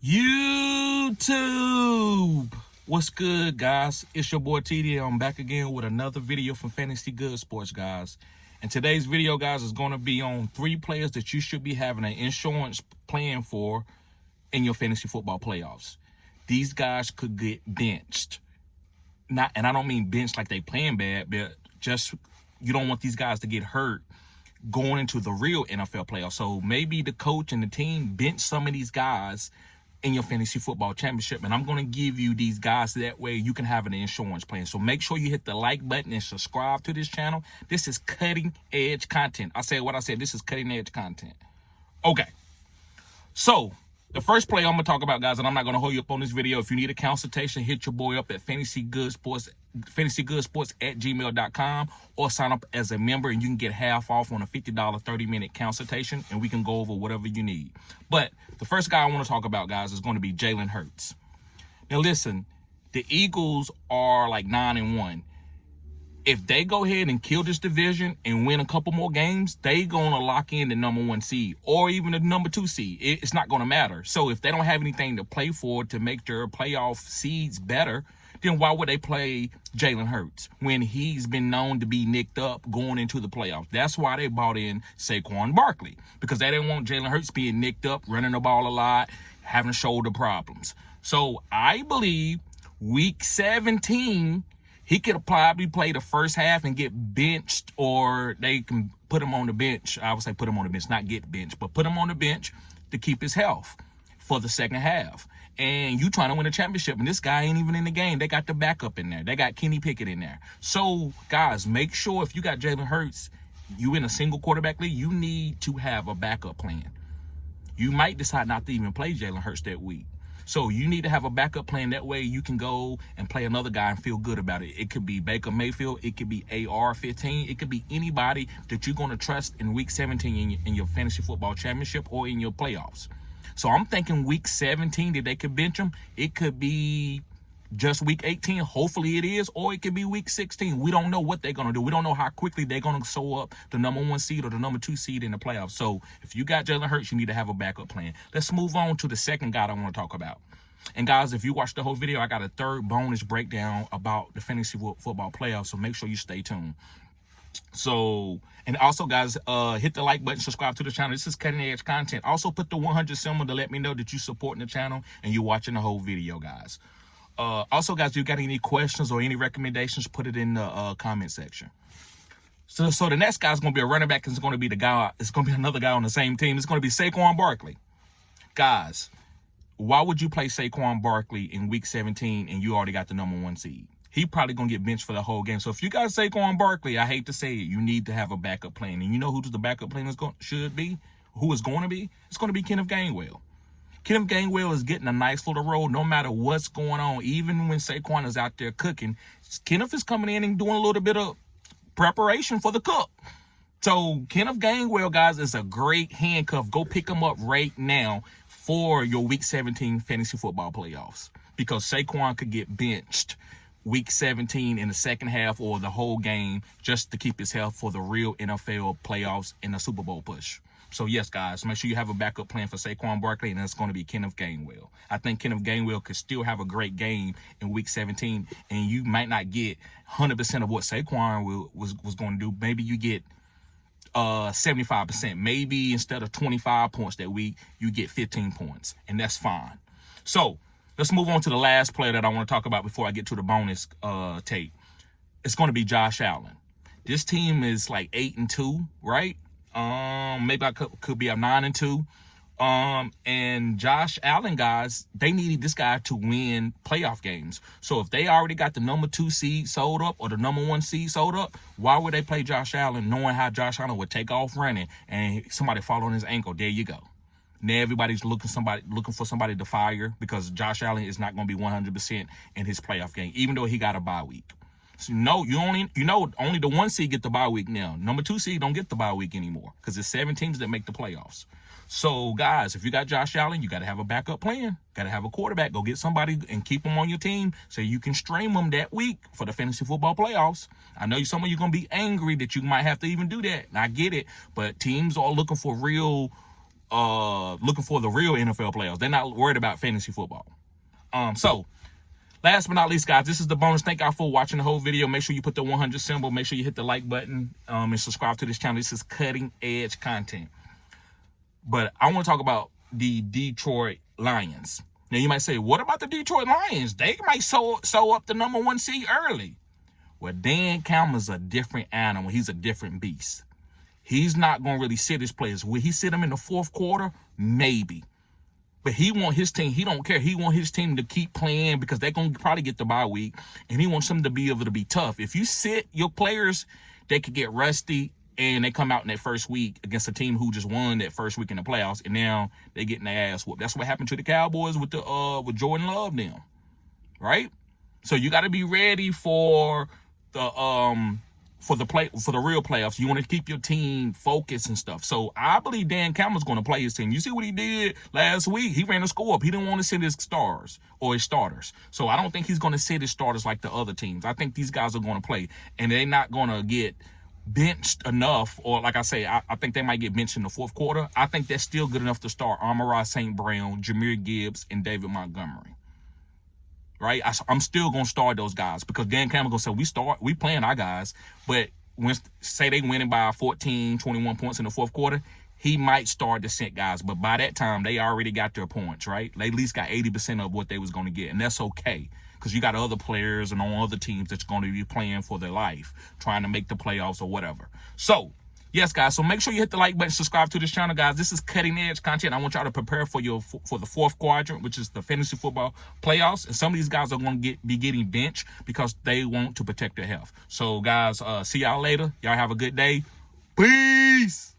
YouTube, what's good, guys? It's your boy TD. I'm back again with another video from Fantasy Good Sports, guys. And today's video, guys, is going to be on 3 players that you should be having an insurance plan for in your fantasy football playoffs. These guys could get benched. And I don't mean benched like they playing bad, but just you don't want these guys to get hurt going into the real NFL playoffs. So maybe the coach and the team bench some of these guys in your fantasy football championship, and I'm going to give you these guys that way you can have an insurance plan. So make sure you hit the like button and subscribe to this channel. This is cutting edge content. I said what I said. This is cutting edge content. Okay, so the first play I'm going to talk about, guys, and I'm not going to hold you up on this video. If you need a consultation, hit your boy up at fantasygoodssports@gmail.com, or sign up as a member and you can get half off on a $50 30-minute consultation, and we can go over whatever you need. But the first guy I want to talk about, guys, is going to be Jaylen Herz. Now, listen, the Eagles are like 9-1. If they go ahead and kill this division and win a couple more games, they going to lock in the #1 seed or even the #2 seed. It's not going to matter. So if they don't have anything to play for to make their playoff seeds better, then why would they play Jaylen Herz when he's been known to be nicked up going into the playoffs? That's why they brought in Saquon Barkley, because they didn't want Jaylen Herz being nicked up, running the ball a lot, having shoulder problems. So I believe week 17, he could probably play the first half and get benched, or they can put him on the bench. I would say put him on the bench, not get benched, but put him on the bench to keep his health for the second half. And you trying to win a championship, and this guy ain't even in the game. They got the backup in there. They got Kenny Pickett in there. So, guys, make sure if you got Jaylen Herz, you in a single quarterback league, you need to have a backup plan. You might decide not to even play Jaylen Herz that week. So you need to have a backup plan. That way you can go and play another guy and feel good about it. It could be Baker Mayfield. It could be AR-15. It could be anybody that you're going to trust in week 17 in your fantasy football championship or in your playoffs. So I'm thinking week 17 that they could bench him. It could be just week 18. Hopefully it is. Or it could be week 16. We don't know what they're going to do. We don't know how quickly they're going to sew up the #1 seed or the #2 seed in the playoffs. So if you got Jaylen Herz, you need to have a backup plan. Let's move on to the second guy I want to talk about. And guys, if you watch the whole video, I got a third bonus breakdown about the fantasy football playoffs. So make sure you stay tuned. So, and also, guys, hit the like button, subscribe to the channel. This is cutting edge content. Also put the 100 symbol to let me know that you're supporting the channel and you're watching the whole video, guys. Also, guys, if you got any questions or any recommendations, put it in the comment section. So the next guy is going to be a running back. It's going to be the guy. It's going to be another guy on the same team. It's going to be Saquon Barkley. Guys, why would you play Saquon Barkley in week 17 and you already got the #1 seed? He probably going to get benched for the whole game. So if you got Saquon Barkley, I hate to say it, you need to have a backup plan. And you know who the backup plan should be? Who is going to be? It's going to be Kenneth Gainwell. Kenneth Gainwell is getting a nice little role no matter what's going on. Even when Saquon is out there cooking, Kenneth is coming in and doing a little bit of preparation for the cook. So Kenneth Gainwell, guys, is a great handcuff. Go pick him up right now for your week 17 fantasy football playoffs, because Saquon could get benched week 17 in the second half or the whole game just to keep his health for the real NFL playoffs and the Super Bowl push. So, yes, guys, make sure you have a backup plan for Saquon Barkley, and that's going to be Kenneth Gainwell. I think Kenneth Gainwell could still have a great game in week 17, and you might not get 100% of what Saquon was going to do. Maybe you get 75%. Maybe instead of 25 points that week, you get 15 points, and that's fine. So, let's move on to the last player that I want to talk about before I get to the bonus tape. It's going to be Josh Allen. This team is like 8-2, right? Maybe I could be a 9-2. And Josh Allen, guys, they needed this guy to win playoff games. So if they already got the #2 seed sold up or the #1 seed sold up, why would they play Josh Allen knowing how Josh Allen would take off running and somebody fall on his ankle? There you go. Now everybody's looking for somebody to fire, because Josh Allen is not going to be 100% in his playoff game, even though he got a bye week. So only the 1 seed get the bye week now. #2 seed don't get the bye week anymore, because it's 7 teams that make the playoffs. So, guys, if you got Josh Allen, you got to have a backup plan. Got to have a quarterback. Go get somebody and keep them on your team so you can stream them that week for the fantasy football playoffs. I know some of you are going to be angry that you might have to even do that. And I get it, but teams are looking for real looking for the real NFL players. They're not worried about fantasy football. So last but not least, guys, this is the bonus. Thank y'all for watching the whole video. Make sure you put the 100 symbol. Make sure you hit the like button and subscribe to this channel. This is cutting edge content. But I want to talk about the Detroit Lions. Now, you might say, what about the Detroit Lions? They might sew up the #1 seed early. Well, Dan Campbell's a different animal. He's a different beast. He's not going to really sit his players. Will he sit them in the fourth quarter? Maybe. But he want his team, he don't care. He want his team to keep playing because they're going to probably get the bye week. And he wants them to be able to be tough. If you sit your players, they could get rusty and they come out in that first week against a team who just won that first week in the playoffs. And now they're getting their ass whooped. That's what happened to the Cowboys with with Jordan Love now. Right? So you got to be ready for the real playoffs. You want to keep your team focused and stuff. So I believe Dan Campbell's going to play his team. You see what he did last week? He ran the score up. He didn't want to sit his stars or his starters. So I don't think he's going to sit his starters like the other teams. I think these guys are going to play, and they're not going to get benched enough, or like I say, I think they might get benched in the fourth quarter. I think that's still good enough to start Amon-Ra St. Brown, Jahmyr Gibbs, and David Montgomery. Right? I'm still going to start those guys because Dan Campbell going to say, we playing our guys, but when say they winning by 14, 21 points in the fourth quarter, he might start to send guys. But by that time, they already got their points, right? They at least got 80% of what they was going to get, and that's okay because you got other players and on other teams that's going to be playing for their life, trying to make the playoffs or whatever. So, yes, guys, so make sure you hit the like button, subscribe to this channel, guys. This is cutting edge content. I want y'all to prepare for the fourth quadrant, which is the fantasy football playoffs. And some of these guys are going to be getting benched because they want to protect their health. So, guys, see y'all later. Y'all have a good day. Peace.